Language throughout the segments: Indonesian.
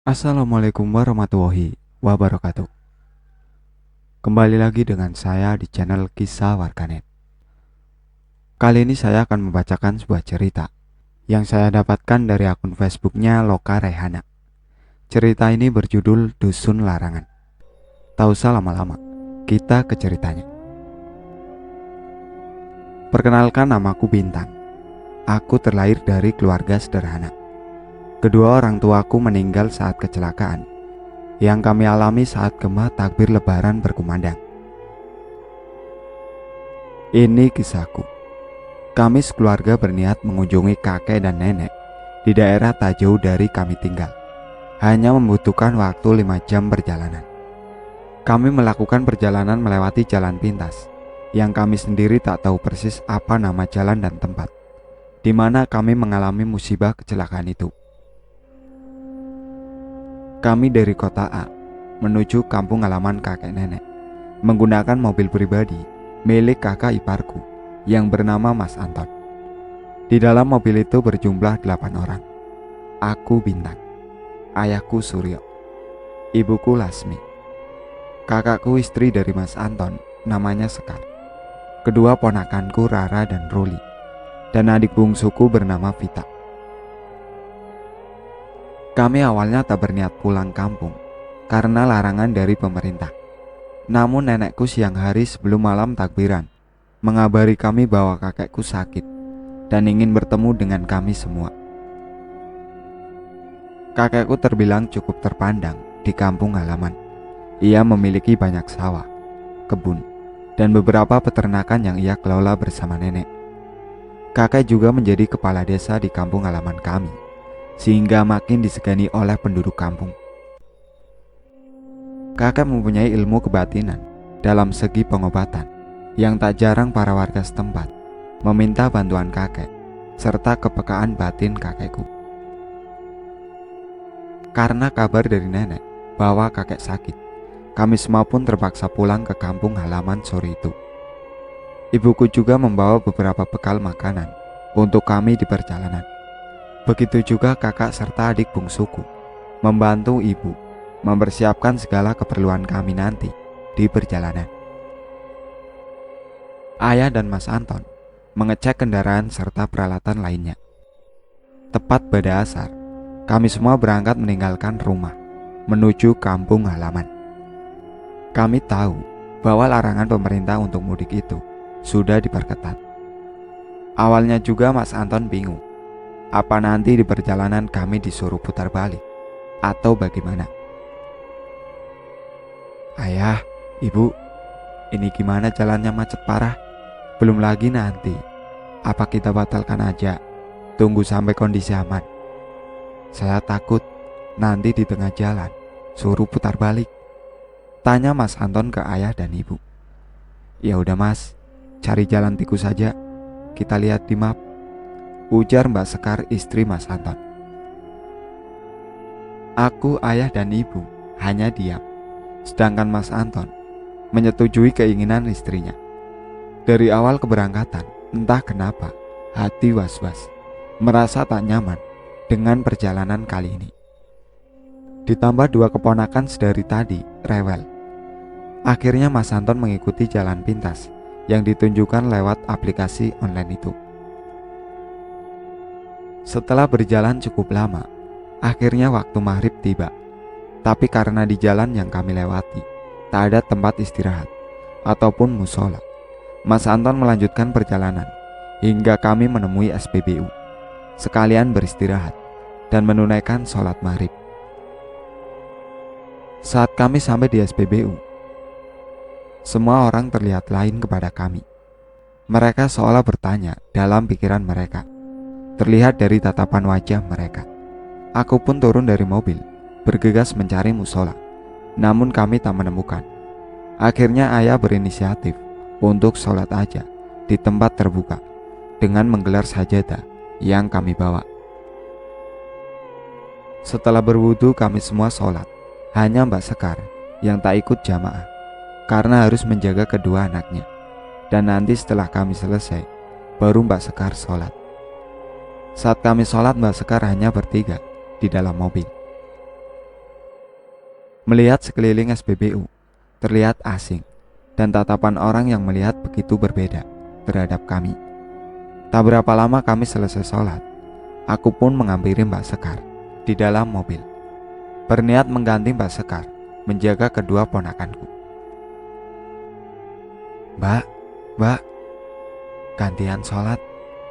Assalamualaikum warahmatullahi wabarakatuh. Kembali lagi dengan saya di channel Kisah Warganet. Kali ini saya akan membacakan sebuah cerita yang saya dapatkan dari akun Facebooknya Loka Rehana. Cerita ini berjudul Dusun Larangan. Tak usah lama-lama, kita ke ceritanya. Perkenalkan, namaku Bintang. Aku terlahir dari keluarga sederhana. Kedua orang tuaku meninggal saat kecelakaan yang kami alami saat gema takbir lebaran berkumandang. Ini kisahku. Kami sekeluarga berniat mengunjungi kakek dan nenek di daerah tak jauh dari kami tinggal. Hanya membutuhkan waktu 5 jam perjalanan. Kami melakukan perjalanan melewati jalan pintas yang kami sendiri tak tahu persis apa nama jalan dan tempat di mana kami mengalami musibah kecelakaan itu. Kami dari kota A menuju kampung halaman kakek nenek menggunakan mobil pribadi milik kakak iparku yang bernama Mas Anton. Di dalam mobil itu berjumlah 8 orang. Aku Bintang, ayahku Suryo, ibuku Lasmi, kakakku istri dari Mas Anton namanya Sekar, kedua ponakanku Rara dan Ruli, dan adik bungsuku bernama Vita. Kami awalnya tak berniat pulang kampung karena larangan dari pemerintah. Namun nenekku siang hari sebelum malam takbiran mengabari kami bahwa kakekku sakit dan ingin bertemu dengan kami semua. Kakekku terbilang cukup terpandang di kampung halaman. Ia memiliki banyak sawah, kebun, dan beberapa peternakan yang ia kelola bersama nenek. Kakek juga menjadi kepala desa di kampung halaman kami, sehingga makin disegani oleh penduduk kampung. Kakek mempunyai ilmu kebatinan dalam segi pengobatan yang tak jarang para warga setempat meminta bantuan kakek serta kepekaan batin kakekku. Karena kabar dari nenek bahwa kakek sakit, kami semua pun terpaksa pulang ke kampung halaman sore itu. Ibuku juga membawa beberapa bekal makanan untuk kami di perjalanan. Begitu juga kakak serta adik bungsuku membantu ibu mempersiapkan segala keperluan kami nanti di perjalanan. Ayah dan Mas Anton mengecek kendaraan serta peralatan lainnya. Tepat pada asar, kami semua berangkat meninggalkan rumah menuju kampung halaman. Kami tahu bahwa larangan pemerintah untuk mudik itu sudah diperketat. Awalnya juga Mas Anton bingung, apa nanti di perjalanan kami disuruh putar balik atau bagaimana? Ayah, ibu, ini gimana jalannya macet parah? Belum lagi nanti, apa kita batalkan aja? Tunggu sampai kondisi aman. Saya takut nanti di tengah jalan suruh putar balik. Tanya Mas Anton ke ayah dan ibu. Ya udah Mas, cari jalan tikus saja. Kita lihat di map, ujar Mbak Sekar, istri Mas Anton. Aku, ayah dan ibu hanya diam, sedangkan Mas Anton menyetujui keinginan istrinya. Dari awal keberangkatan, entah kenapa hati was-was, merasa tak nyaman dengan perjalanan kali ini. Ditambah dua keponakan sedari tadi rewel. Akhirnya Mas Anton mengikuti jalan pintas yang ditunjukkan lewat aplikasi online itu. Setelah berjalan cukup lama, akhirnya waktu maghrib tiba. Tapi karena di jalan yang kami lewati tak ada tempat istirahat ataupun musola, Mas Anton melanjutkan perjalanan hingga kami menemui SPBU, sekalian beristirahat dan menunaikan sholat maghrib. Saat kami sampai di SPBU, semua orang terlihat lain kepada kami. Mereka seolah bertanya dalam pikiran mereka, terlihat dari tatapan wajah mereka. Aku pun turun dari mobil, bergegas mencari musola, namun kami tak menemukan. Akhirnya ayah berinisiatif untuk sholat aja di tempat terbuka dengan menggelar sajadah yang kami bawa. Setelah berwudu kami semua sholat, hanya Mbak Sekar yang tak ikut jamaah karena harus menjaga kedua anaknya. Dan nanti setelah kami selesai, baru Mbak Sekar sholat. Saat kami sholat, Mbak Sekar hanya bertiga di dalam mobil. Melihat sekeliling SPBU terlihat asing, dan tatapan orang yang melihat begitu berbeda terhadap kami. Tak berapa lama kami selesai sholat, aku pun menghampiri Mbak Sekar di dalam mobil, berniat mengganti Mbak Sekar menjaga kedua ponakanku. Mbak, gantian sholat,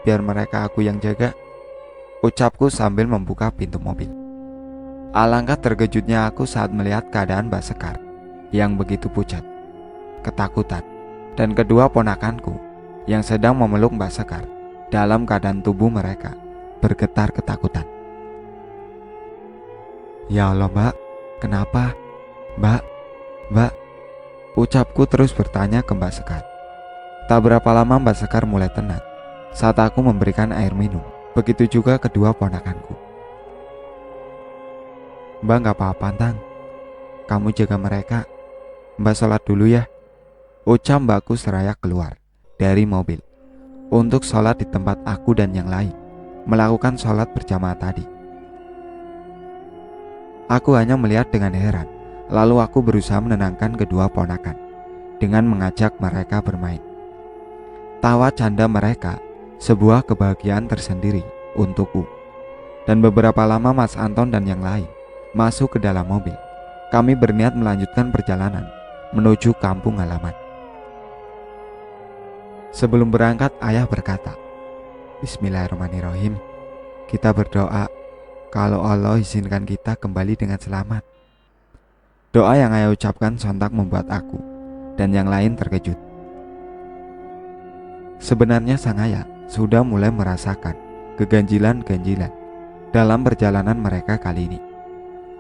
biar mereka aku yang jaga, ucapku sambil membuka pintu mobil. Alangkah terkejutnya aku saat melihat keadaan Mbak Sekar yang begitu pucat, ketakutan, dan kedua ponakanku yang sedang memeluk Mbak Sekar dalam keadaan tubuh mereka bergetar ketakutan. Ya Allah Mbak, kenapa? Mbak, ucapku terus bertanya ke Mbak Sekar. Tak berapa lama Mbak Sekar mulai tenang saat aku memberikan air minum, begitu juga kedua ponakanku. Mbak gak apa-apa Tang, kamu jaga mereka, Mbak sholat dulu ya, ucap mbakku seraya keluar dari mobil untuk sholat di tempat aku dan yang lain melakukan sholat berjamaah tadi. Aku hanya melihat dengan heran, lalu aku berusaha menenangkan kedua ponakan dengan mengajak mereka bermain. Tawa canda mereka sebuah kebahagiaan tersendiri untukku. Dan beberapa lama Mas Anton dan yang lain masuk ke dalam mobil. Kami berniat melanjutkan perjalanan menuju kampung halaman. Sebelum berangkat, ayah berkata, "Bismillahirrahmanirrahim. Kita berdoa kalau Allah izinkan kita kembali dengan selamat." Doa yang ayah ucapkan sontak membuat aku dan yang lain terkejut. Sebenarnya sang ayah sudah mulai merasakan keganjilan-ganjilan dalam perjalanan mereka kali ini.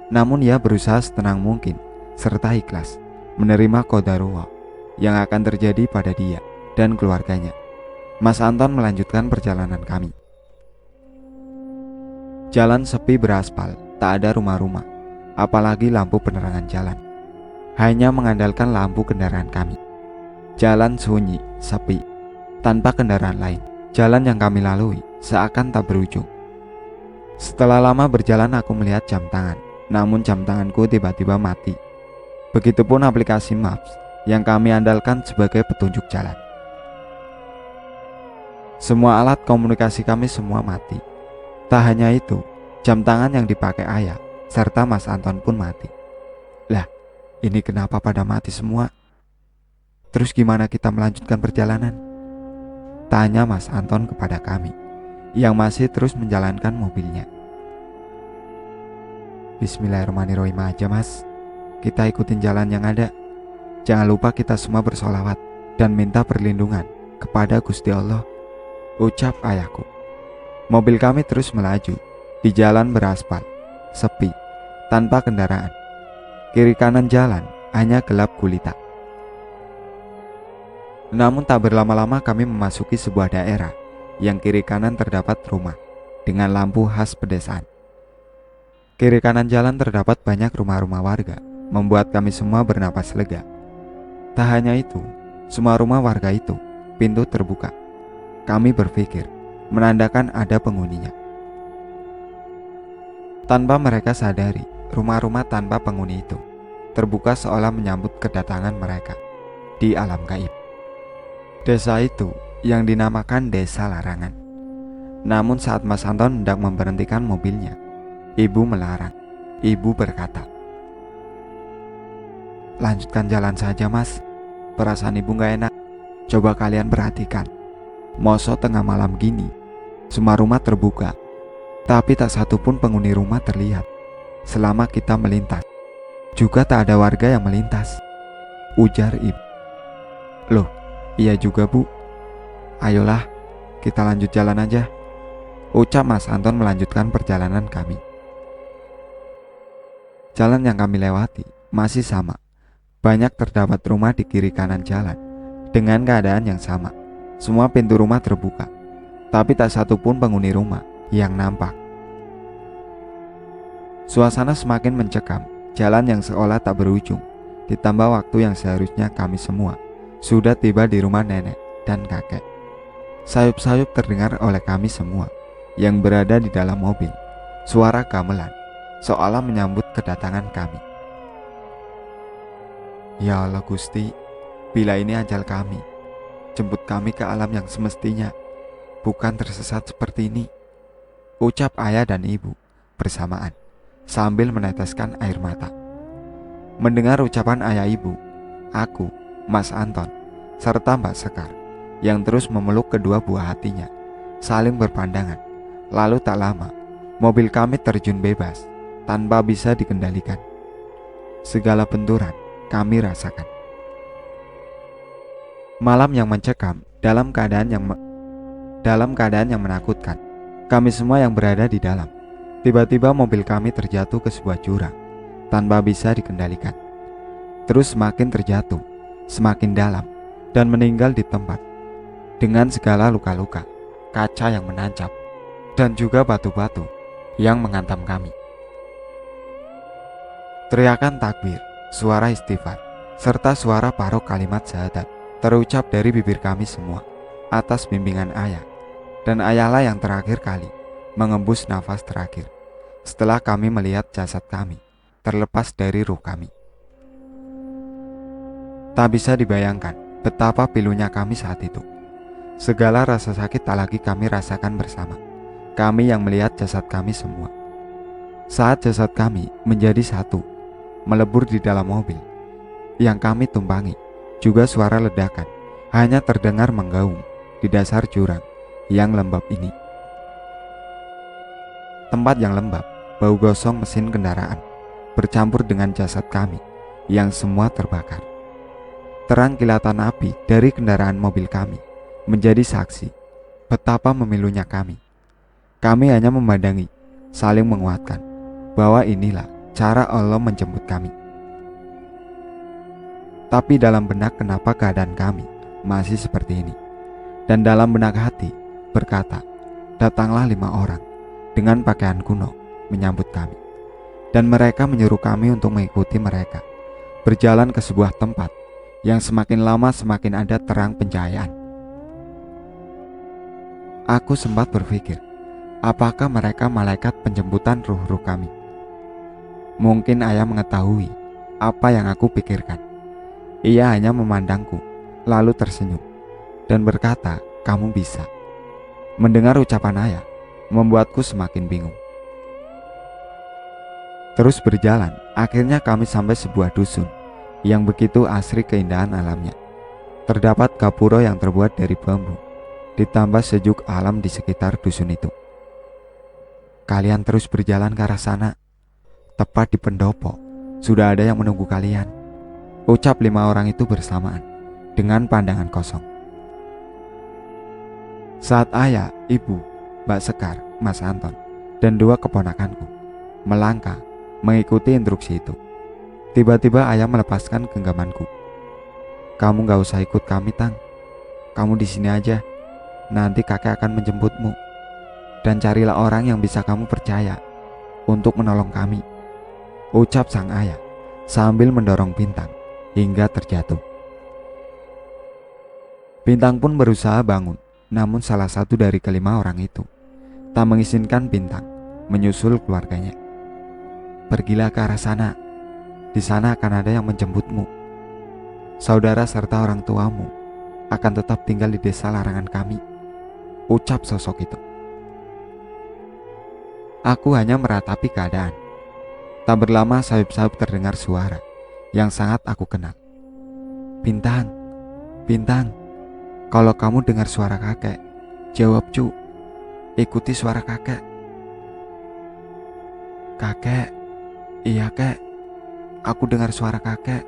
Namun ia berusaha setenang mungkin serta ikhlas menerima qadarullah yang akan terjadi pada dia dan keluarganya. Mas Anton melanjutkan perjalanan kami. Jalan sepi beraspal, tak ada rumah-rumah, apalagi lampu penerangan jalan. Hanya mengandalkan lampu kendaraan kami. Jalan sunyi, sepi, tanpa kendaraan lain. Jalan yang kami lalui seakan tak berujung. Setelah lama berjalan aku melihat jam tangan, namun jam tanganku tiba-tiba mati. Begitupun aplikasi Maps yang kami andalkan sebagai petunjuk jalan. Semua alat komunikasi kami semua mati. Tak hanya itu, jam tangan yang dipakai ayah serta Mas Anton pun mati. Lah, ini kenapa pada mati semua? Terus gimana kita melanjutkan perjalanan? Tanya Mas Anton kepada kami yang masih terus menjalankan mobilnya. Bismillahirrahmanirrahim aja Mas, kita ikutin jalan yang ada. Jangan lupa kita semua bersolawat dan minta perlindungan kepada Gusti Allah, ucap ayahku. Mobil kami terus melaju di jalan beraspal, sepi, tanpa kendaraan. Kiri kanan jalan hanya gelap gulita. Namun tak berlama-lama kami memasuki sebuah daerah yang kiri kanan terdapat rumah dengan lampu khas pedesaan. Kiri kanan jalan terdapat banyak rumah-rumah warga, membuat kami semua bernapas lega. Tak hanya itu, semua rumah warga itu pintu terbuka. Kami berpikir menandakan ada penghuninya. Tanpa mereka sadari, rumah-rumah tanpa penghuni itu terbuka seolah menyambut kedatangan mereka di alam gaib. Desa itu yang dinamakan Desa Larangan. Namun saat Mas Anton hendak memberhentikan mobilnya, ibu melarang. Ibu berkata, "Lanjutkan jalan saja Mas, perasaan ibu gak enak. Coba kalian perhatikan, mosok tengah malam gini, semua rumah terbuka, tapi tak satu pun penghuni rumah terlihat. Selama kita melintas, juga tak ada warga yang melintas," ujar ibu. "Loh, iya juga Bu. Ayolah, kita lanjut jalan aja," ucap Mas Anton melanjutkan perjalanan kami. Jalan yang kami lewati masih sama. Banyak terdapat rumah di kiri kanan jalan dengan keadaan yang sama. Semua pintu rumah terbuka, tapi tak satu pun penghuni rumah yang nampak. Suasana semakin mencekam. Jalan yang seolah tak berujung, ditambah waktu yang seharusnya kami semua sudah tiba di rumah nenek dan kakek. Sayup-sayup terdengar oleh kami semua yang berada di dalam mobil. Suara gamelan seolah menyambut kedatangan kami. Ya Allah Gusti, bila ini ajal kami, jemput kami ke alam yang semestinya, bukan tersesat seperti ini, ucap ayah dan ibu bersamaan sambil meneteskan air mata. Mendengar ucapan ayah ibu, aku, Mas Anton, serta Mbak Sekar yang terus memeluk kedua buah hatinya saling berpandangan. Lalu tak lama, mobil kami terjun bebas tanpa bisa dikendalikan. Segala benturan kami rasakan. Malam yang mencekam dalam keadaan yang menakutkan. Kami semua yang berada di dalam. Tiba-tiba mobil kami terjatuh ke sebuah jurang tanpa bisa dikendalikan. Terus semakin terjatuh, semakin dalam, dan meninggal di tempat dengan segala luka-luka, kaca yang menancap, dan juga batu-batu yang menghantam kami. Teriakan takbir, suara istighfar, serta suara parok kalimat syahadat terucap dari bibir kami semua atas bimbingan ayah. Dan ayahlah yang terakhir kali mengembus nafas terakhir setelah kami melihat jasad kami terlepas dari ruh kami. Tak bisa dibayangkan betapa pilunya kami saat itu. Segala rasa sakit tak lagi kami rasakan bersama. Kami yang melihat jasad kami semua. Saat jasad kami menjadi satu, melebur di dalam mobil yang kami tumpangi, juga suara ledakan hanya terdengar menggaung di dasar jurang yang lembab ini. Tempat yang lembab, bau gosong mesin kendaraan bercampur dengan jasad kami yang semua terbakar. Terang kilatan api dari kendaraan mobil kami menjadi saksi betapa memilunya kami. Kami hanya memandangi, saling menguatkan bahwa inilah cara Allah menjemput kami. Tapi dalam benak kenapa keadaan kami masih seperti ini? Dan dalam benak hati berkata, datanglah 5 orang dengan pakaian kuno menyambut kami. Dan mereka menyuruh kami untuk mengikuti mereka, berjalan ke sebuah tempat yang semakin lama semakin ada terang pencahayaan. Aku sempat berpikir, apakah mereka malaikat penjemputan ruh-ruh kami? Mungkin ayah mengetahui apa yang aku pikirkan. Ia hanya memandangku, lalu tersenyum dan berkata, kamu bisa. Mendengar ucapan ayah membuatku semakin bingung. Terus berjalan, akhirnya kami sampai sebuah dusun yang begitu asri keindahan alamnya. Terdapat gapura yang terbuat dari bambu, ditambah sejuk alam di sekitar dusun itu. Kalian terus berjalan ke arah sana. Tepat di pendopo, sudah ada yang menunggu kalian, ucap 5 orang itu bersamaan dengan pandangan kosong. Saat ayah, ibu, Mbak Sekar, Mas Anton, dan 2 keponakanku melangkah mengikuti instruksi itu, tiba-tiba ayah melepaskan genggamanku. Kamu gak usah ikut kami, Tang. Kamu di sini aja. Nanti kakek akan menjemputmu. Dan carilah orang yang bisa kamu percaya untuk menolong kami, ucap sang ayah sambil mendorong Bintang hingga terjatuh. Bintang pun berusaha bangun, namun salah satu dari ke-5 orang itu tak mengizinkan Bintang menyusul keluarganya. Pergilah ke arah sana. Di sana akan ada yang menjemputmu. Saudara serta orang tuamu akan tetap tinggal di desa larangan kami, ucap sosok itu. Aku hanya meratapi keadaan. Tak berlama sayup-sayup terdengar suara yang sangat aku kenal. Bintang, Bintang, kalau kamu dengar suara kakek, jawab cu, ikuti suara kakek. Kakek, iya kek, aku dengar suara kakek,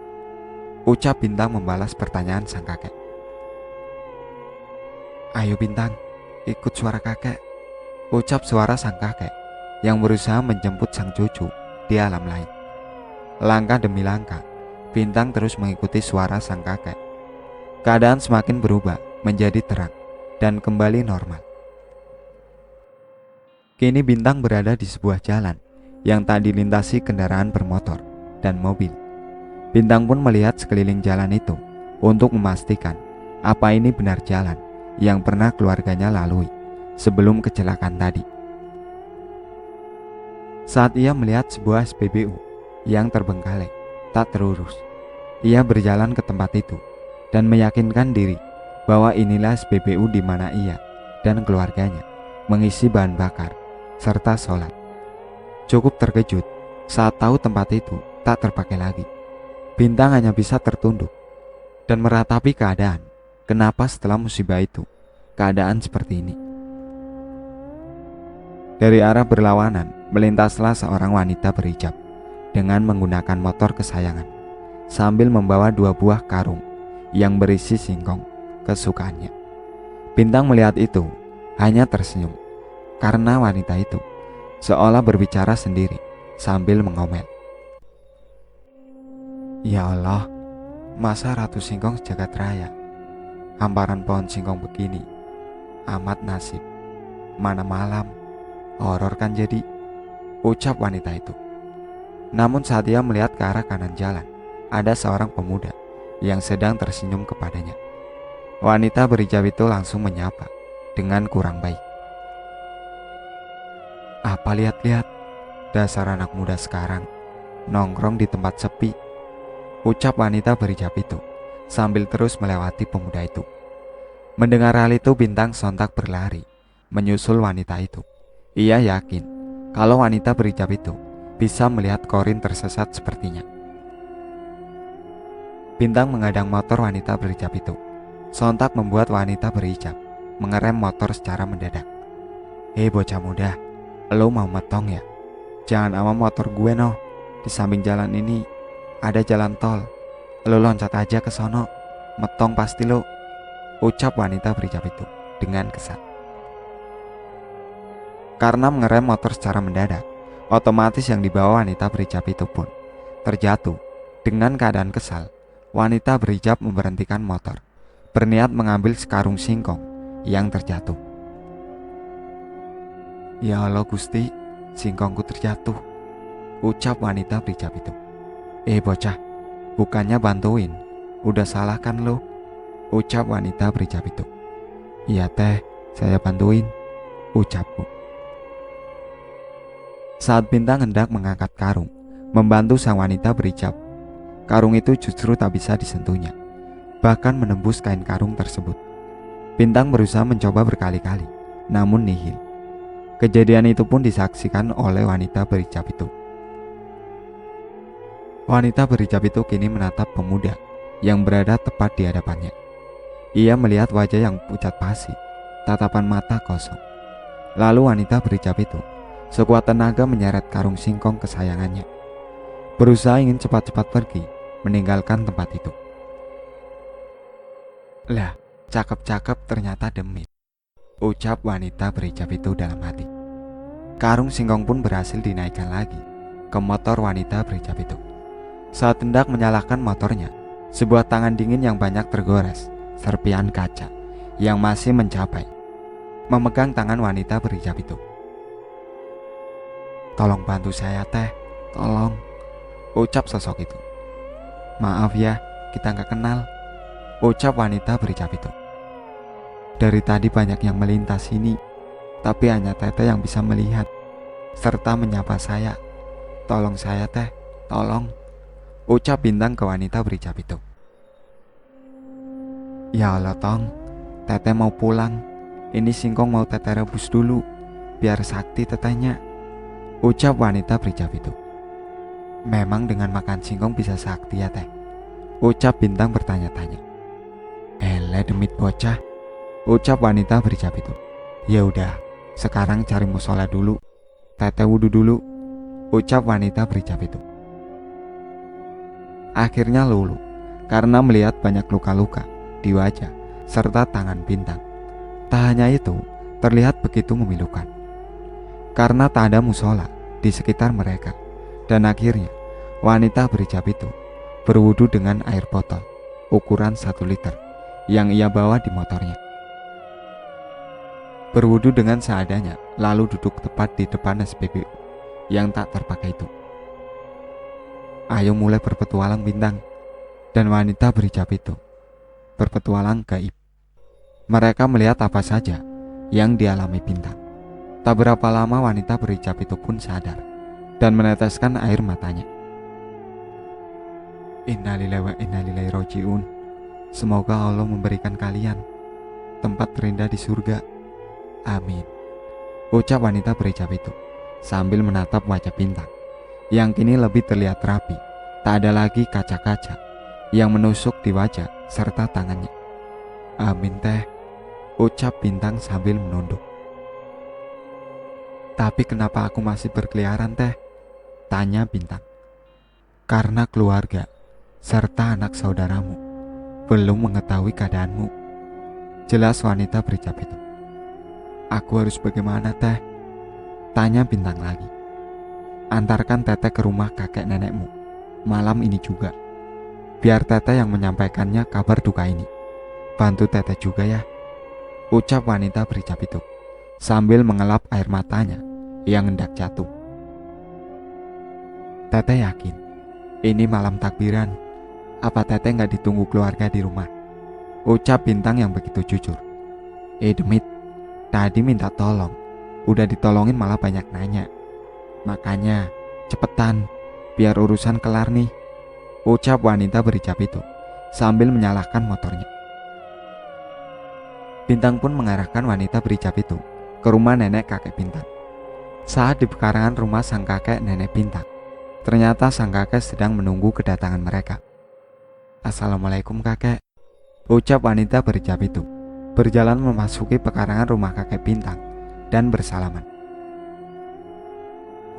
ucap Bintang membalas pertanyaan sang kakek. Ayo Bintang, ikut suara kakek, ucap suara sang kakek yang berusaha menjemput sang cucu di alam lain. Langkah demi langkah, Bintang terus mengikuti suara sang kakek. Keadaan semakin berubah menjadi terang dan kembali normal. Kini Bintang berada di sebuah jalan yang tak dilintasi kendaraan bermotor dan mobil. Bintang pun melihat sekeliling jalan itu untuk memastikan apa ini benar jalan yang pernah keluarganya lalui sebelum kecelakaan tadi. Saat ia melihat sebuah SPBU yang terbengkalai, tak terurus, Ia berjalan ke tempat itu dan meyakinkan diri bahwa inilah SPBU di mana ia dan keluarganya mengisi bahan bakar serta sholat. Cukup terkejut saat tahu tempat itu tak terpakai lagi. Bintang hanya bisa tertunduk dan meratapi keadaan. Kenapa setelah musibah itu keadaan seperti ini? Dari arah berlawanan melintaslah seorang wanita berhijab dengan menggunakan motor kesayangan sambil membawa 2 buah karung yang berisi singkong kesukaannya. Bintang melihat itu hanya tersenyum karena wanita itu seolah berbicara sendiri sambil mengomel. Ya Allah, masa Ratu Singkong sejagat raya? Hamparan pohon singkong begini, amat nasib. Mana malam, horor kan jadi, ucap wanita itu. Namun saat ia melihat ke arah kanan jalan, ada seorang pemuda yang sedang tersenyum kepadanya. Wanita berhijab itu langsung menyapa dengan kurang baik. Apa lihat-lihat, dasar anak muda sekarang nongkrong di tempat sepi, ucap wanita berhijab itu sambil terus melewati pemuda itu. Mendengar hal itu, Bintang sontak berlari menyusul wanita itu. Ia yakin kalau wanita berhijab itu bisa melihat Corin tersesat sepertinya. Bintang mengadang motor wanita berhijab itu. Sontak membuat wanita berhijab mengerem motor secara mendadak. Hei bocah muda, lo mau metong ya? Jangan ama motor gue noh. Di samping jalan ini ada jalan tol. Lo loncat aja ke sono. Metong pasti lo, ucap wanita berhijab itu dengan kesal. Karena mengerem motor secara mendadak, otomatis yang dibawa wanita berhijab itu pun terjatuh. Dengan keadaan kesal, wanita berhijab memberhentikan motor, berniat mengambil sekarung singkong yang terjatuh. Ya Allah Gusti, singkongku terjatuh, ucap wanita berhijab itu. Bocah, bukannya bantuin, udah salah kan lo, ucap wanita berhijab itu. Iya teh, saya bantuin, ucapku. Saat Bintang hendak mengangkat karung membantu sang wanita berhijab, karung itu justru tak bisa disentuhnya, bahkan menembus kain karung tersebut. Bintang berusaha mencoba berkali-kali, namun nihil. Kejadian itu pun disaksikan oleh wanita berhijab itu. Wanita berhijab itu kini menatap pemuda yang berada tepat di hadapannya. Ia melihat wajah yang pucat pasi, tatapan mata kosong. Lalu wanita berhijab itu sekuat tenaga menyeret karung singkong kesayangannya, berusaha ingin cepat-cepat pergi meninggalkan tempat itu. Lah, cakep-cakep ternyata demit, ucap wanita berhijab itu dalam hati. Karung singkong pun berhasil dinaikkan lagi ke motor wanita berhijab itu. Saat hendak menyalakan motornya, sebuah tangan dingin yang banyak tergores serpihan kaca yang masih mencapai memegang tangan wanita berhijab itu. Tolong bantu saya teh, tolong, ucap sosok itu. Maaf ya, kita gak kenal, ucap wanita berhijab itu. Dari tadi banyak yang melintas sini, tapi hanya Teteh yang bisa melihat serta menyapa saya. Tolong saya teh, tolong, ucap Bintang ke wanita berhijab itu. Ya Allah Tong, Teteh mau pulang. Ini singkong mau Teteh rebus dulu, biar sakti tetehnya, ucap wanita berhijab itu. Memang dengan makan singkong bisa sakti ya teh, ucap Bintang bertanya-tanya. Demit bocah, ucap wanita berhijab itu. Ya udah, sekarang cari musola dulu, Teteh wudu dulu, ucap wanita berhijab itu. Akhirnya luluh karena melihat banyak luka-luka di wajah serta tangan Bintang. Tak hanya itu, terlihat begitu memilukan karena tak ada musola di sekitar mereka. Dan akhirnya wanita berhijab itu berwudu dengan air botol ukuran 1 liter yang ia bawa di motornya. Berwudu dengan seadanya, lalu duduk tepat di depan SPBU yang tak terpakai itu. Ayo mulai berpetualang Bintang. Dan wanita berhijab itu berpetualang gaib. Mereka melihat apa saja yang dialami Bintang. Tak berapa lama wanita berhijab itu pun sadar dan meneteskan air matanya. Innalillahi wa inna ilaihi raji'un. Semoga Allah memberikan kalian tempat terindah di surga. Amin. Ucap wanita berhijab itu sambil menatap wajah Bintang yang kini lebih terlihat rapi. Tak ada lagi kaca-kaca yang menusuk di wajah serta tangannya. Amin teh, ucap Bintang sambil menunduk. Tapi kenapa aku masih berkeliaran teh? Tanya Bintang. Karena keluarga serta anak saudaramu belum mengetahui keadaanmu, jelas wanita berhijab itu. Aku harus bagaimana teh? Tanya Bintang lagi. Antarkan Teteh ke rumah kakek nenekmu malam ini juga. Biar Teteh yang menyampaikannya kabar duka ini. Bantu Teteh juga ya, ucap wanita berhijab itu sambil mengelap air matanya yang hendak jatuh. Teteh yakin ini malam takbiran. Apa Teteh gak ditunggu keluarga di rumah? Ucap Bintang yang begitu jujur. Demit, tadi minta tolong, udah ditolongin malah banyak nanya. Makanya cepetan, biar urusan kelar nih, ucap wanita berhijab itu sambil menyalakan motornya. Bintang pun mengarahkan wanita berhijab itu ke rumah nenek kakek Bintang. Saat di pekarangan rumah sang kakek nenek Bintang, ternyata sang kakek sedang menunggu kedatangan mereka. Assalamualaikum kakek, ucap wanita berhijab itu berjalan memasuki pekarangan rumah kakek Bintang dan bersalaman.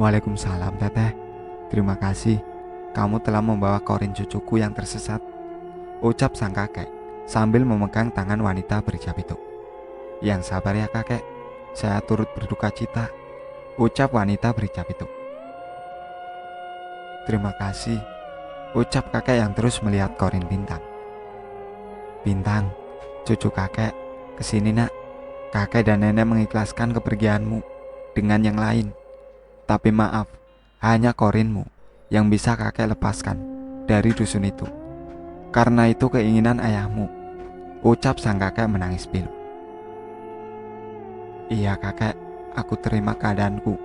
Waalaikumsalam Teteh, terima kasih kamu telah membawa korin cucuku yang tersesat, ucap sang kakek sambil memegang tangan wanita berhijab itu. Yang sabar ya kakek, saya turut berduka cita, ucap wanita berhijab itu. Terima kasih, ucap kakek yang terus melihat korin Bintang. Bintang, cucu kakek, kesini nak. Kakek dan nenek mengikhlaskan kepergianmu dengan yang lain. Tapi maaf, hanya korinmu yang bisa kakek lepaskan dari dusun itu. Karena itu keinginan ayahmu, ucap sang kakek menangis pilu. Iya kakek, aku terima keadaanku.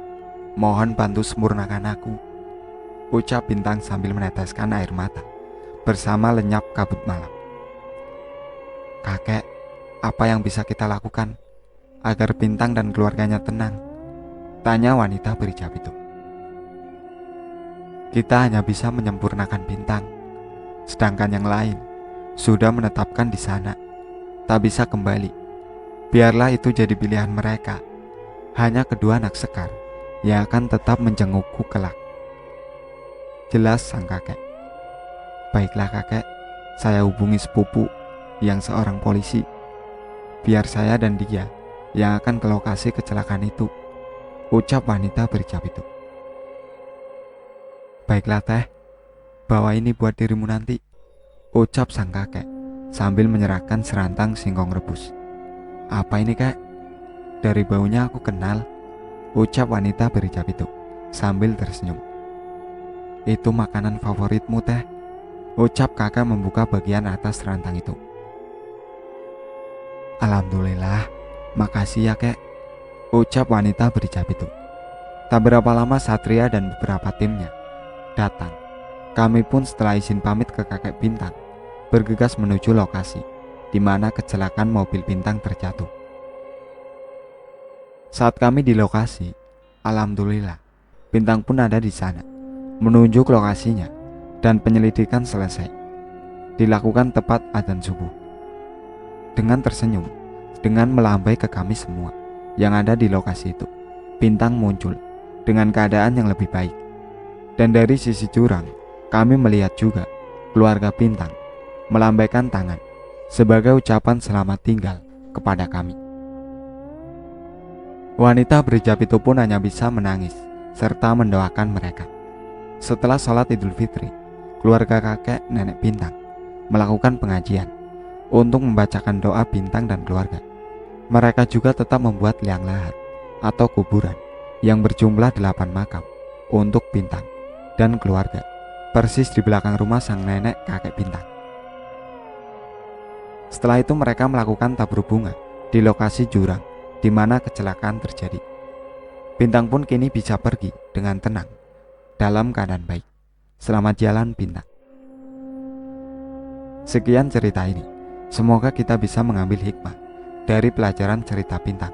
Mohon bantu sempurnakan aku, ucap Bintang sambil meneteskan air mata bersama lenyap kabut malam. Kakek, apa yang bisa kita lakukan agar Bintang dan keluarganya tenang? Tanya wanita berhijab itu. Kita hanya bisa menyempurnakan Bintang, sedangkan yang lain sudah menetapkan di sana, tak bisa kembali. Biarlah itu jadi pilihan mereka. Hanya kedua anak sekar yang akan tetap menjengukku kelak, jelas sang kakek. Baiklah kakek, saya hubungi sepupu yang seorang polisi. Biar saya dan dia yang akan ke lokasi kecelakaan itu, ucap wanita berhijab itu. Baiklah teh, bawa ini buat dirimu nanti, ucap sang kakek sambil menyerahkan serantang singkong rebus. Apa ini kek? Dari baunya aku kenal, ucap wanita berhijab itu sambil tersenyum. Itu makanan favoritmu teh, ucap kakek membuka bagian atas serantang itu. Alhamdulillah, makasih ya kek, ucap wanita berhijab itu. Tak berapa lama Satria dan beberapa timnya datang. Kami pun setelah izin pamit ke kakek Bintang, bergegas menuju lokasi di mana kecelakaan mobil Bintang terjatuh. Saat kami di lokasi, alhamdulillah, Bintang pun ada di sana, menunjuk lokasinya, dan penyelidikan selesai. Dilakukan tepat adzan subuh. Dengan tersenyum, dengan melambai ke kami semua yang ada di lokasi itu, Bintang muncul dengan keadaan yang lebih baik. Dan dari sisi jurang, kami melihat juga keluarga Bintang melambaikan tangan sebagai ucapan selamat tinggal kepada kami. Wanita berhijab itu pun hanya bisa menangis serta mendoakan mereka. Setelah sholat Idul Fitri, keluarga kakek nenek Bintang melakukan pengajian untuk membacakan doa Bintang dan keluarga. Mereka juga tetap membuat liang lahat atau kuburan yang berjumlah 8 makam untuk Bintang dan keluarga, persis di belakang rumah sang nenek kakek Bintang. Setelah itu mereka melakukan tabur bunga di lokasi jurang di mana kecelakaan terjadi. Bintang pun kini bisa pergi dengan tenang dalam keadaan baik. Selamat jalan Bintang. Sekian cerita ini. Semoga kita bisa mengambil hikmah dari pelajaran cerita bintang,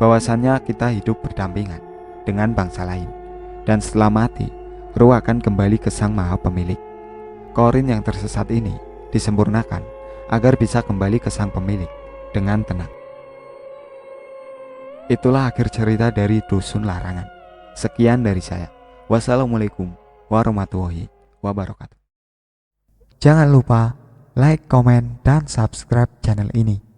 bahwasannya kita hidup berdampingan dengan bangsa lain, dan setelah mati, roh akan kembali ke Sang Maha Pemilik. Korin yang tersesat ini disempurnakan agar bisa kembali ke Sang Pemilik dengan tenang. Itulah akhir cerita dari Dusun Larangan. Sekian dari saya. Wassalamualaikum warahmatullahi wabarakatuh. Jangan lupa like, komen, dan subscribe channel ini.